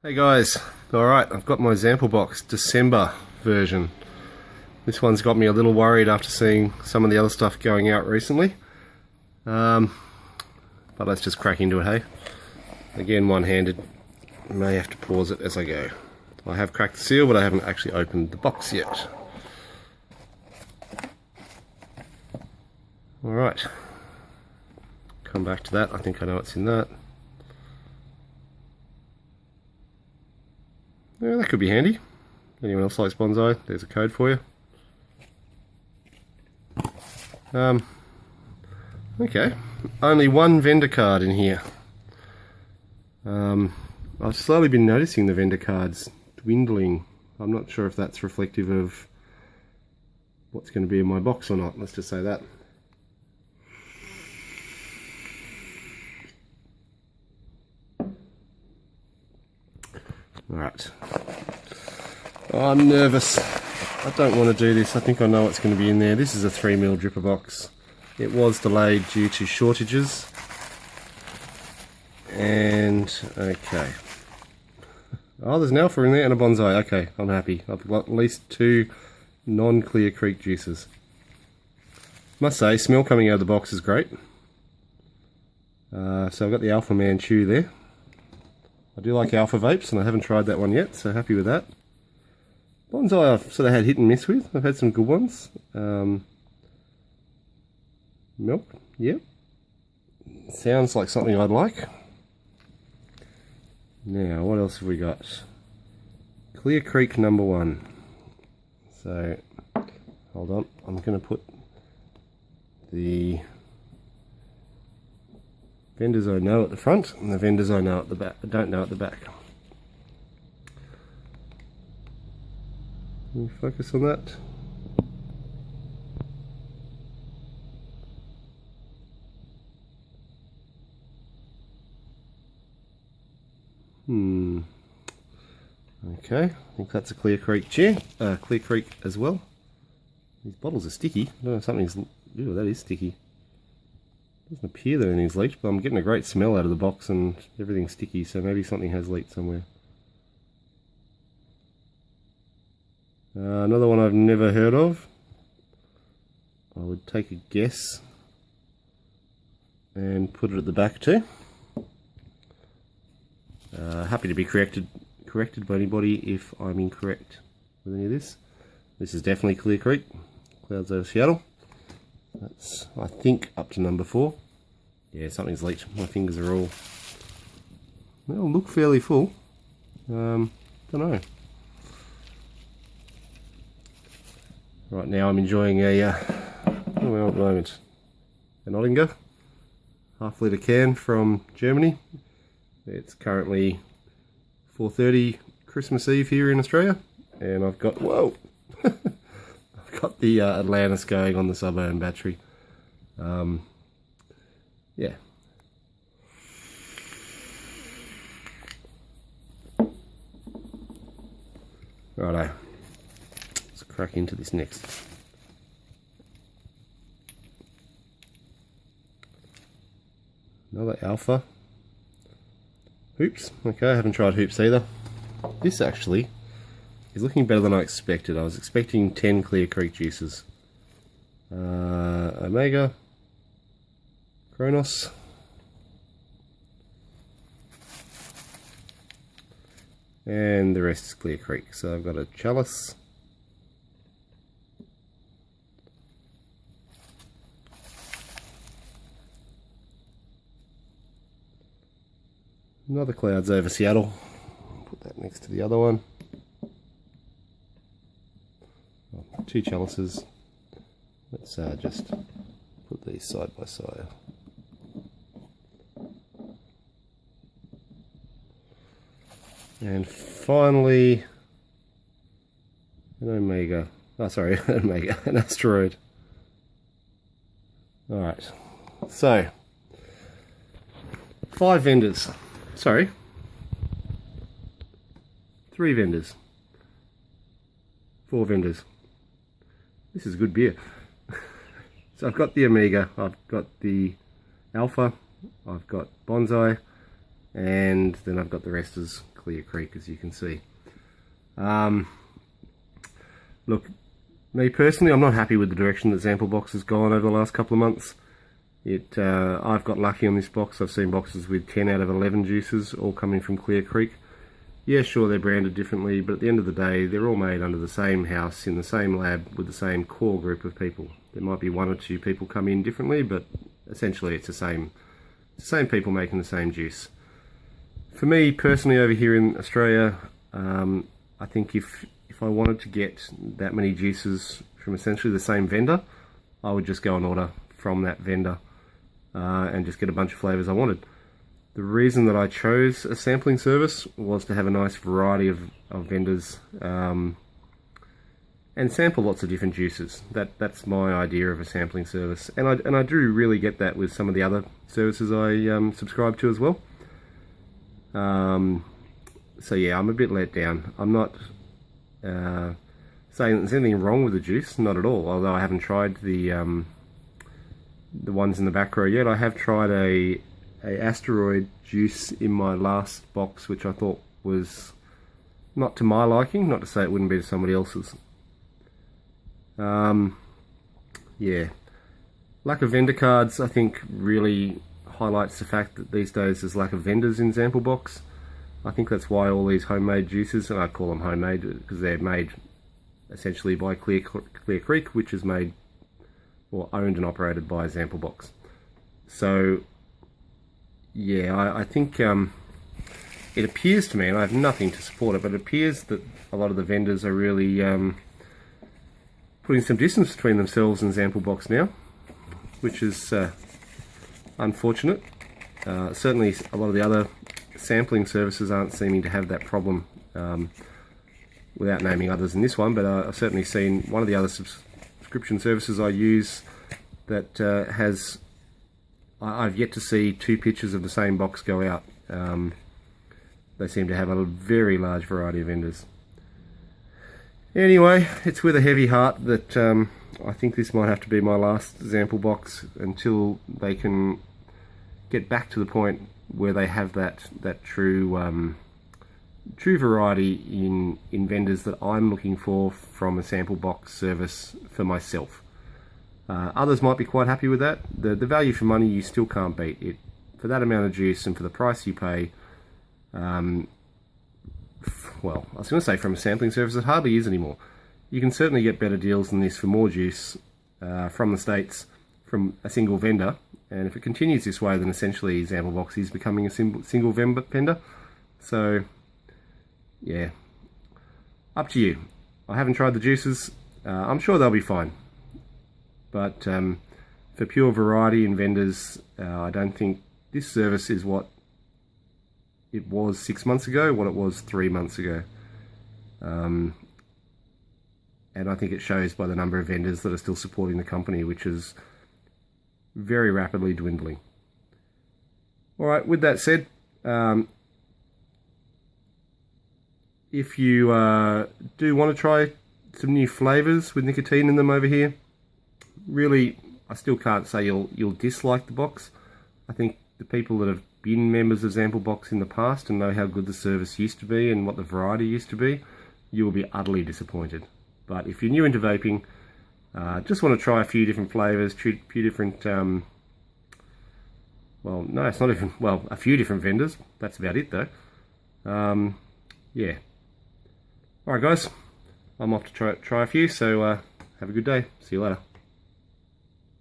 Hey guys, alright, I've got my ZampleBox December version. This one's got me a little worried after seeing some of the other stuff going out recently. But let's just crack into it, hey? Again, one-handed. May have to pause it as I go. I have cracked the seal, but I haven't actually opened the box yet. Alright. Come back to that, I think I know what's in that. Yeah, that could be handy. Anyone else likes bonsai? There's a code for you. Okay, only one vendor card in here. I've slowly been noticing the vendor cards dwindling. I'm not sure if that's reflective of what's going to be in my box or not. Let's just say that. Alright. Oh, I'm nervous. I don't want to do this. I think I know what's going to be in there. This is a 3mm dripper box. It was delayed due to shortages. And, okay. Oh, there's an alpha in there and a bonsai. Okay, I'm happy. I've got at least 2 non-Clear Creek juices. Must say, smell coming out of the box is great. So I've got the Alpha Man Chew there. I do like alpha vapes, and I haven't tried that one yet, so happy with that. Bonsai I've sort of had hit and miss with. I've had some good ones. Milk, yep. Sounds like something I'd like. Now, what else have we got? Clear Creek #1. So, hold on. I'm going to put the vendors I know at the front and the vendors I know at the back. I don't know at the back. Can we focus on that? Okay, I think that's a Clear Creek chair. Clear Creek as well. These bottles are sticky. I don't know if something's... Ew, that is sticky. Doesn't appear that anything's leaked, but I'm getting a great smell out of the box and everything's sticky, so maybe something has leaked somewhere. Another one I've never heard of. I would take a guess and put it at the back too. Happy to be corrected by anybody if I'm incorrect with any of this. This is definitely Clear Creek, Clouds over Seattle. That's, I think, up to #4. Yeah, something's leaked. My fingers are all... Well, look fairly full. Don't know. Right now I'm enjoying a... what am I on at the moment? An Oettinger. Half-litre can from Germany. It's currently 4:30 Christmas Eve here in Australia. And I've got... Whoa! I've got the Atlantis going on the Suburban battery. Yeah. Righto. Let's crack into this next. Another alpha. Hoops. Okay, I haven't tried hoops either. This actually is looking better than I expected. I was expecting 10 Clear Creek juices. Omega, Kronos, and the rest is Clear Creek. So I've got a chalice, another Clouds over Seattle. Put that next to the other one. 2 chalices. Let's just put these side by side. And finally, an Omega. Oh, sorry, an Omega, an asteroid. Alright, so 5 vendors. Sorry, 3 vendors. 4 vendors. This is good beer. So I've got the Omega, I've got the Alpha, I've got Bonsai, and then I've got the rest as Clear Creek, as you can see. Look, me personally, I'm not happy with the direction that ZampleBox has gone over the last couple of months. I've got lucky on this box. I've seen boxes with 10 out of 11 juices, all coming from Clear Creek. Yeah, sure, they're branded differently, but at the end of the day, they're all made under the same house, in the same lab, with the same core group of people. There might be one or two people come in differently, but essentially it's the same people making the same juice. For me, personally, over here in Australia, I think if I wanted to get that many juices from essentially the same vendor, I would just go and order from that vendor and just get a bunch of flavours I wanted. The reason that I chose a sampling service was to have a nice variety of vendors and sample lots of different juices. That's my idea of a sampling service, and I do really get that with some of the other services I subscribe to as well. So yeah, I'm a bit let down. I'm not saying there's anything wrong with the juice, not at all, although I haven't tried the ones in the back row yet. I have tried a asteroid juice in my last box, which I thought was not to my liking, not to say it wouldn't be to somebody else's. Yeah, lack of vendor cards I think really highlights the fact that these days there's lack of vendors in ZampleBox. I think that's why all these homemade juices, and I call them homemade because they're made essentially by Clear Creek, which is made or owned and operated by ZampleBox. So yeah, I think it appears to me, and I have nothing to support it, but it appears that a lot of the vendors are really putting some distance between themselves and ZampleBox now, which is unfortunate. Certainly a lot of the other sampling services aren't seeming to have that problem, without naming others in this one, but I've certainly seen one of the other subscription services I use that I've yet to see 2 pictures of the same box go out. They seem to have a very large variety of vendors. Anyway, it's with a heavy heart that I think this might have to be my last ZampleBox until they can get back to the point where they have that true variety in vendors that I'm looking for from a ZampleBox service for myself. Others might be quite happy with that. The value for money you still can't beat it. For that amount of juice and for the price you pay, well, I was going to say from a sampling service, it hardly is anymore. You can certainly get better deals than this for more juice from the States from a single vendor, and if it continues this way, then essentially ZampleBox is becoming a single vendor. So yeah, up to you. I haven't tried the juices. I'm sure they'll be fine, but for pure variety and vendors, I don't think this service is what it was 6 months ago, what it was 3 months ago. And I think it shows by the number of vendors that are still supporting the company, which is very rapidly dwindling. Alright, with that said, if you do want to try some new flavours with nicotine in them over here, really, I still can't say you'll dislike the box. I think the people that have been members of ZampleBox in the past and know how good the service used to be and what the variety used to be, you will be utterly disappointed. But if you're new into vaping, just want to try a few different flavours, a few different, well, no, it's not even, well, a few different vendors. That's about it though. Yeah. Alright guys, I'm off to try a few, so have a good day. See you later.